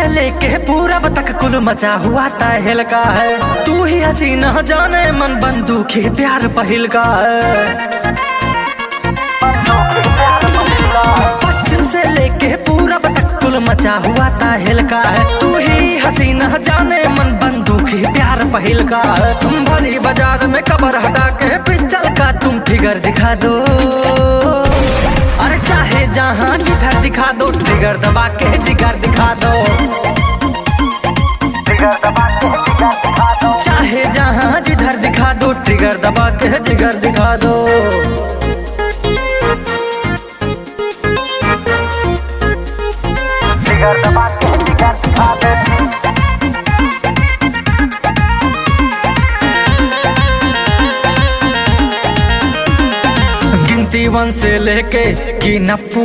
से लेके पूरब तक कुल मचा हुआ तहल का है। तू ही हसीना जाने मन बंदूक ही प्यार पहल का है। पश्चिम से लेके पूरब तक कुल मचा हुआ तहल का है। तू ही हसीना जाने मन बंदूक ही प्यार पहल का है। तुम भरी बाजार में कबर हटा के पिस्टल का तुम फिगर दिखा दो। अरे चाहे जहां जिधर दिखा दो, ट्रिगर दबा के जिगर दिखा दो। चाहे जहां जिधर दिखा दो, ट्रिगर दबा के जिगर दिखा दो। जिगर दबा के जिगर दिखा दो। गिनती 1 से लेके कि नप्पू